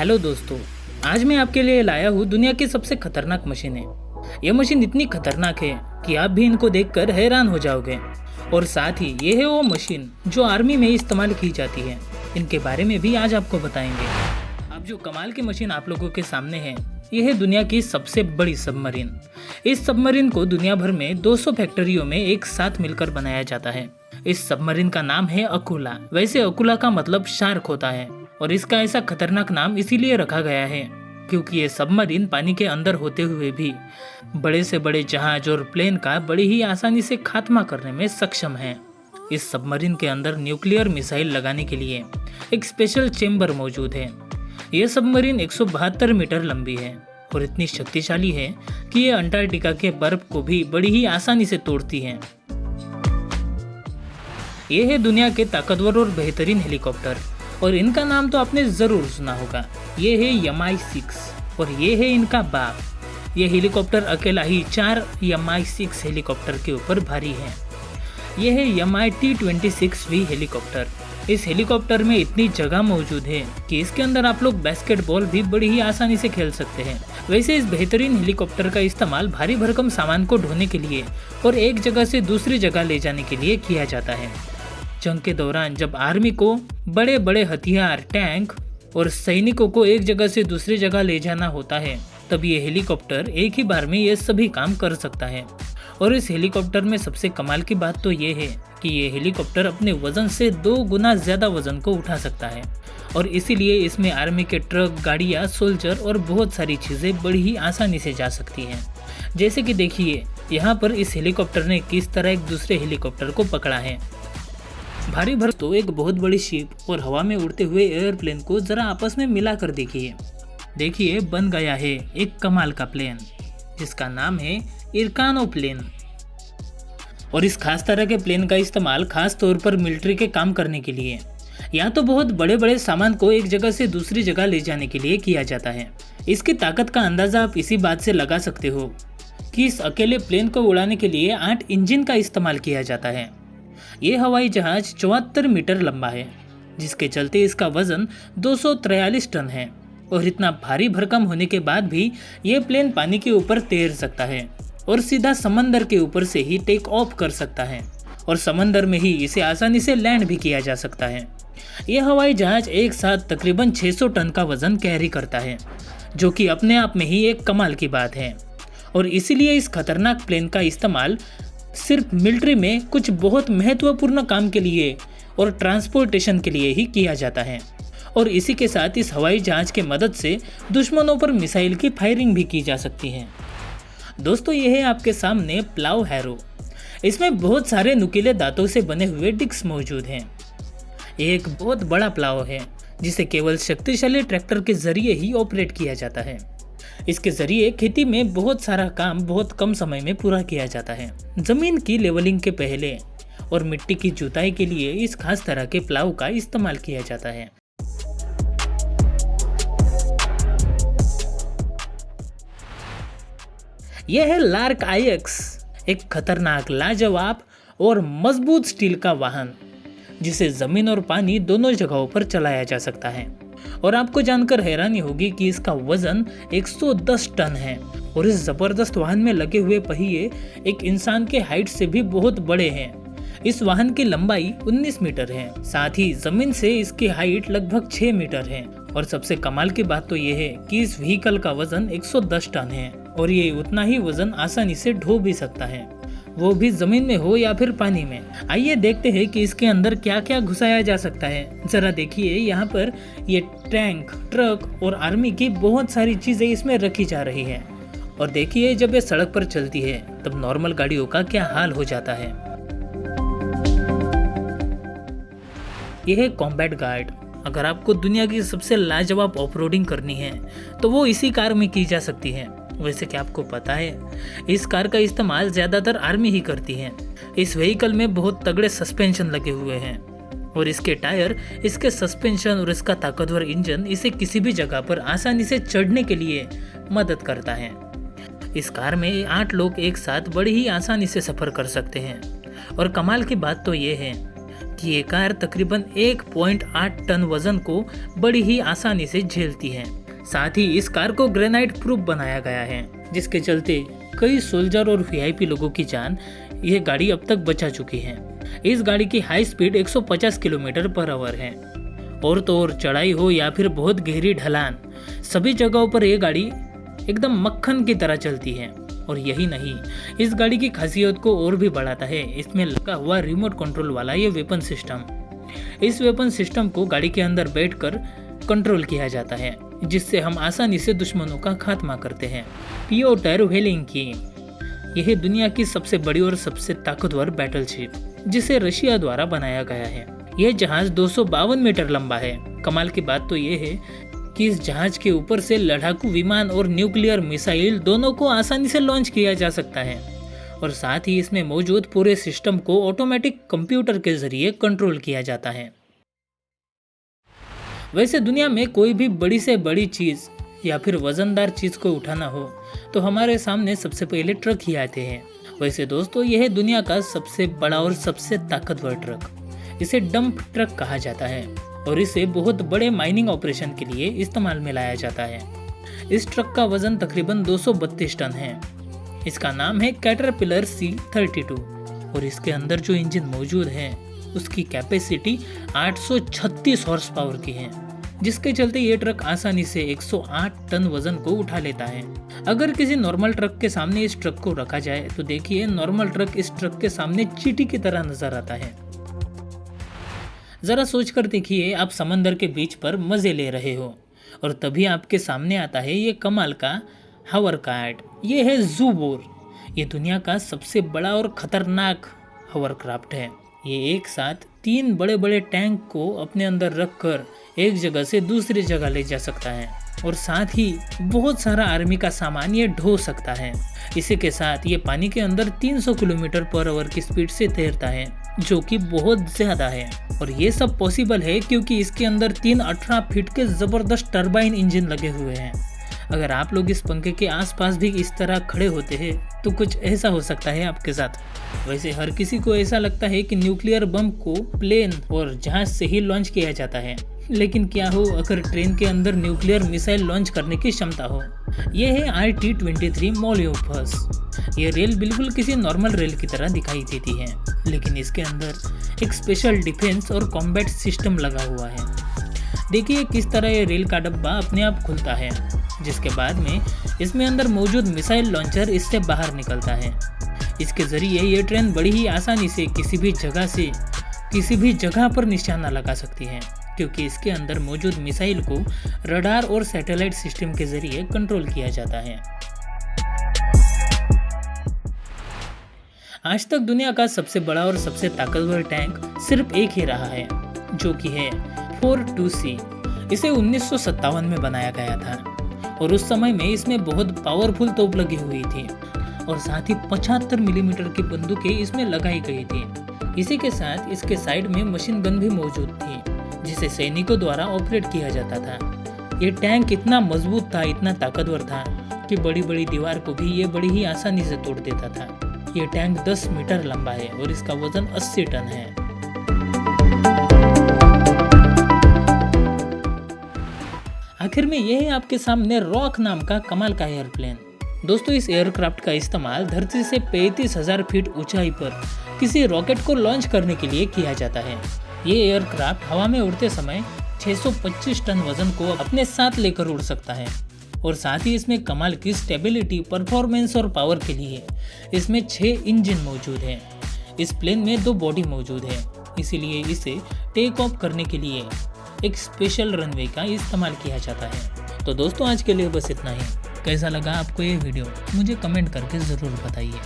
Hello दोस्तों, आज मैं आपके लिए लाया हूँ दुनिया की सबसे खतरनाक मशीनें। यह मशीन इतनी खतरनाक है कि आप भी इनको देखकर हैरान हो जाओगे। और साथ ही ये है वो मशीन जो आर्मी में इस्तेमाल की जाती है। इनके बारे में भी आज आपको बताएंगे। अब जो कमाल की मशीन आप लोगों के सामने है, यह है दुनिया की सबसे बड़ी सबमरीन। इस सबमरीन को दुनिया भर में 200 फैक्ट्रियों में एक साथ मिलकर बनाया जाता है। इस सबमरीन का नाम है अकुला। वैसे अकुला का मतलब शार्क होता है और इसका ऐसा खतरनाक नाम इसीलिए रखा गया है क्योंकि ये सबमरीन पानी के अंदर होते हुए भी बड़े से बड़े जहाज और प्लेन का बड़ी ही आसानी से खात्मा करने में सक्षम है। इस सबमरीन के अंदर न्यूक्लियर मिसाइल लगाने के लिए एक स्पेशल चेंबर मौजूद है। यह सबमरीन 172 मीटर लंबी है और इतनी शक्तिशाली है कि ये अंटार्कटिका के बर्फ को भी बड़ी ही आसानी से तोड़ती है। ये है दुनिया के ताकतवर और बेहतरीन हेलीकॉप्टर और इनका नाम तो आपने जरूर सुना होगा। ये है Mi-6 और ये है इनका बाप। ये हेलीकॉप्टर अकेला ही 4 Mi-6 हेलीकॉप्टर के ऊपर भारी है। ये है Mi-T26V हेलीकॉप्टर। इस हेलीकॉप्टर में इतनी जगह मौजूद है कि इसके अंदर आप लोग बास्केटबॉल भी बड़ी ही आसानी से खेल सकते हैं। वैसे इस बेहतरीन हेलीकॉप्टर का इस्तेमाल भारी भरकम सामान को ढोने के लिए और एक जगह से दूसरी जगह ले जाने के लिए किया जाता है। जंग के दौरान जब आर्मी को बड़े बड़े हथियार, टैंक और सैनिकों को एक जगह से दूसरी जगह ले जाना होता है, तब ये हेलीकॉप्टर एक ही बार में ये सभी काम कर सकता है। और इस हेलीकॉप्टर में सबसे कमाल की बात तो ये है कि ये हेलीकॉप्टर अपने वजन से 2 गुना ज्यादा वजन को उठा सकता है और इसीलिए इसमें आर्मी के ट्रक, गाड़ियाँ, सोल्जर और बहुत सारी चीजें बड़ी ही आसानी से जा सकती हैं। जैसे कि देखिए यहाँ पर इस हेलीकॉप्टर ने किस तरह एक दूसरे हेलीकॉप्टर को पकड़ा है। भारी भर तो एक बहुत बड़ी शिप और हवा में उड़ते हुए एयरप्लेन को जरा आपस में मिला कर देखिए बन गया है एक कमाल का प्लेन जिसका नाम है इरकानो प्लेन। और इस खास तरह के प्लेन का इस्तेमाल खास तौर पर मिलिट्री के काम करने के लिए या तो बहुत बड़े बड़े सामान को एक जगह से दूसरी जगह ले जाने के लिए किया जाता है। इसकी ताकत का अंदाजा आप इसी बात से लगा सकते हो कि इस अकेले प्लेन को उड़ाने के लिए 8 इंजन का इस्तेमाल किया जाता है। ये हवाई जहाज 74 मीटर लंबा है जिसके चलते इसका वजन 243 टन है और इतना भारी भरकम होने के बाद भी ये प्लेन पानी के ऊपर तैर सकता है और सीधा समंदर के ऊपर से ही टेक ऑफ कर सकता है और समंदर में ही इसे आसानी से लैंड भी किया जा सकता है। यह हवाई जहाज एक साथ तकरीबन 600 टन का वजन कैरी करता है जो कि अपने आप में ही एक कमाल की बात है। और इसीलिए इस खतरनाक प्लेन का इस्तेमाल सिर्फ मिलिट्री में कुछ बहुत महत्वपूर्ण काम के लिए और ट्रांसपोर्टेशन के लिए ही किया जाता है। और इसी के साथ इस हवाई जहाज के मदद से दुश्मनों पर मिसाइल की फायरिंग भी की जा सकती है। दोस्तों, यह है आपके सामने प्लाव हैरो। इसमें बहुत सारे नुकीले दांतों से बने हुए डिस्क मौजूद हैं। ये एक बहुत बड़ा प्लाव है जिसे केवल शक्तिशाली ट्रैक्टर के जरिए ही ऑपरेट किया जाता है। इसके जरिए खेती में बहुत सारा काम बहुत कम समय में पूरा किया जाता है। जमीन की लेवलिंग के पहले और मिट्टी की जुताई के लिए इस खास तरह के प्लाव का इस्तेमाल किया जाता है। यह है लार्क IX, एक खतरनाक, लाजवाब और मजबूत स्टील का वाहन जिसे जमीन और पानी दोनों जगहों पर चलाया जा सकता है। और आपको जानकर हैरानी होगी कि इसका वजन 110 टन है और इस जबरदस्त वाहन में लगे हुए पहिए एक इंसान के हाइट से भी बहुत बड़े हैं। इस वाहन की लंबाई 19 मीटर है, साथ ही जमीन से इसकी हाइट लगभग 6 मीटर है। और सबसे कमाल की बात तो ये है कि इस व्हीकल का वजन 110 टन है और ये उतना ही वजन आसानी से ढो भी सकता है, वो भी जमीन में हो या फिर पानी में। आइए देखते हैं कि इसके अंदर क्या क्या घुसाया जा सकता है। जरा देखिए यहाँ पर ये टैंक, ट्रक और आर्मी की बहुत सारी चीजें इसमें रखी जा रही है। और देखिए जब ये सड़क पर चलती है तब नॉर्मल गाड़ियों का क्या हाल हो जाता है। यह है कॉम्बैट गार्ड। अगर आपको दुनिया की सबसे लाजवाब ऑफरोडिंग करनी है तो वो इसी कार में की जा सकती है। वैसे क्या आपको पता है, इस कार का इस्तेमाल ज्यादातर आर्मी ही करती है। इस व्हीकल में बहुत तगड़े सस्पेंशन लगे हुए हैं और इसके टायर, इसके सस्पेंशन और इसका ताकतवर इंजन इसे किसी भी जगह पर आसानी से चढ़ने के लिए मदद करता है। इस कार में 8 लोग एक साथ बड़ी ही आसानी से सफर कर सकते हैं। और कमाल की बात तो ये है ये कार तकरीबन 1.8 टन वजन को बड़ी ही आसानी से झेलती है। साथ ही इस कार को ग्रेनाइट प्रूफ बनाया गया है, जिसके चलते कई सोल्जर और वीआईपी लोगों की जान यह गाड़ी अब तक बचा चुकी है। इस गाड़ी की high speed 150 kilometre per hour है। और तो और चढ़ाई हो या फिर बहुत गहरी ढलान, सभी जगहों पर यह गाड़ी एकदम मक्खन की तरह चलती है। और यही नहीं, इस गाड़ी की खासियत को और भी बढ़ाता है इसमें लगा हुआ रिमोट कंट्रोल वाला ये वेपन सिस्टम। इस वेपन सिस्टम को गाड़ी के अंदर बैठकर कंट्रोल किया जाता है, जिससे हम आसानी से दुश्मनों का खात्मा करते हैं। पियोटर वेलेंकी यह दुनिया की सबसे बड़ी और सबसे ताकतवर बैटलशिप, जिसे रशिया द्वारा बनाया गया है। यह जहाज 252 मीटर लंबा है। कमाल की बात तो यह है कि इस जहाज के ऊपर से लड़ाकू विमान और न्यूक्लियर मिसाइल दोनों को आसानी से लॉन्च किया जा सकता है। और साथ ही इसमें मौजूद पूरे सिस्टम को ऑटोमेटिक कंप्यूटर के जरिए कंट्रोल किया जाता है। वैसे दुनिया में कोई भी बड़ी से बड़ी चीज या फिर वजनदार चीज को उठाना हो तो हमारे सामने सबसे पहले ट्रक ही आते हैं। वैसे दोस्तों, यह है दुनिया का सबसे बड़ा और सबसे ताकतवर ट्रक। इसे डंप ट्रक कहा जाता है और इसे बहुत बड़े माइनिंग ऑपरेशन के लिए इस्तेमाल में लाया जाता है। इस ट्रक का वजन तकरीबन 232 टन है। इसका नाम है कैटरपिलर C32 और इसके अंदर जो इंजन मौजूद है उसकी कैपेसिटी 836 हॉर्स पावर की है, जिसके चलते ये ट्रक आसानी से 108 टन वजन को उठा लेता है। अगर किसी नॉर्मल ट्रक के सामने इस ट्रक को रखा जाए तो देखिए, नॉर्मल ट्रक इस ट्रक के सामने चींटी की तरह नजर आता है। जरा सोचकर देखिए, आप समंदर के बीच पर मजे ले रहे हो और तभी आपके सामने आता है ये कमाल का हावरक्राफ्ट। ये है ज़ूबोर। ये दुनिया का सबसे बड़ा और खतरनाक हावरक्राफ्ट है। ये एक साथ 3 बड़े बड़े टैंक को अपने अंदर रखकर एक जगह से दूसरी जगह ले जा सकता है और साथ ही बहुत सारा आर्मी का सामान ये ढो सकता है। इसी के साथ ये पानी के अंदर 300 किलोमीटर पर आवर की स्पीड से तैरता है, जो कि बहुत ज़्यादा है। और ये सब पॉसिबल है क्योंकि इसके अंदर 3 18 फीट के ज़बरदस्त टरबाइन इंजन लगे हुए हैं। अगर आप लोग इस पंखे के आसपास भी इस तरह खड़े होते हैं तो कुछ ऐसा हो सकता है आपके साथ। वैसे हर किसी को ऐसा लगता है कि न्यूक्लियर बम को प्लेन और जहाज से ही लॉन्च किया जाता है, लेकिन क्या हो अगर ट्रेन के अंदर न्यूक्लियर मिसाइल लॉन्च करने की क्षमता हो। यह है RT-23 मोलियोफस। ये रेल बिल्कुल किसी नॉर्मल रेल की तरह दिखाई देती है, लेकिन इसके अंदर एक स्पेशल डिफेंस और कॉम्बैट सिस्टम लगा हुआ है। देखिए किस तरह ये रेल का डब्बा अपने आप खुलता है, जिसके बाद में इसमें अंदर मौजूद मिसाइल लॉन्चर इससे बाहर निकलता है। इसके जरिए ये ट्रेन बड़ी ही आसानी से किसी भी जगह पर निशाना लगा सकती है, क्योंकि इसके अंदर मौजूद मिसाइल को रडार और सैटेलाइट सिस्टम के जरिए कंट्रोल किया जाता है। आज तक दुनिया का सबसे बड़ा और सबसे ताकतवर टैंक सिर्फ एक ही रहा है, जो कि है 42C। इसे 1957 में बनाया गया था और उस समय में इसमें बहुत पावरफुल तोप लगी हुई थी और साथ ही 75 मिलीमीटर की बंदूकें इसमें लगाई गई थी। इसी के साथ इसके साइड में मशीन गन भी मौजूद थी, जिसे सैनिकों द्वारा ऑपरेट किया जाता था। ये टैंक इतना मजबूत था, इतना ताकतवर था कि बड़ी बड़ी दीवार को भी ये बड़ी ही आसानी से तोड़ देता था। ये टैंक 10 मीटर लंबा है और इसका वजन 80 टन है। आखिर में यह है आपके सामने रॉक नाम का कमाल का एयरप्लेन। दोस्तों, इस एयरक्राफ्ट का इस्तेमाल धरती से 35,000 फीट ऊंचाई पर किसी रॉकेट को लॉन्च करने के लिए किया जाता है। ये एयरक्राफ्ट हवा में उड़ते समय 625 टन वजन को अपने साथ लेकर उड़ सकता है और साथ ही इसमें कमाल की स्टेबिलिटी, परफॉर्मेंस और पावर के लिए इसमें 6 इंजन मौजूद हैं। इस प्लेन में 2 बॉडी मौजूद है, इसीलिए इसे टेक ऑफ करने के लिए एक स्पेशल रनवे का इस्तेमाल किया जाता है। तो दोस्तों, आज के लिए बस इतना ही। कैसा लगा आपको ये वीडियो मुझे कमेंट करके ज़रूर बताइए।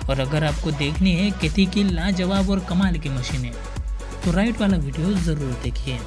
और अगर आपको देखनी है कैथी की लाजवाब और कमाल की मशीनें तो राइट वाला वीडियो ज़रूर देखिए।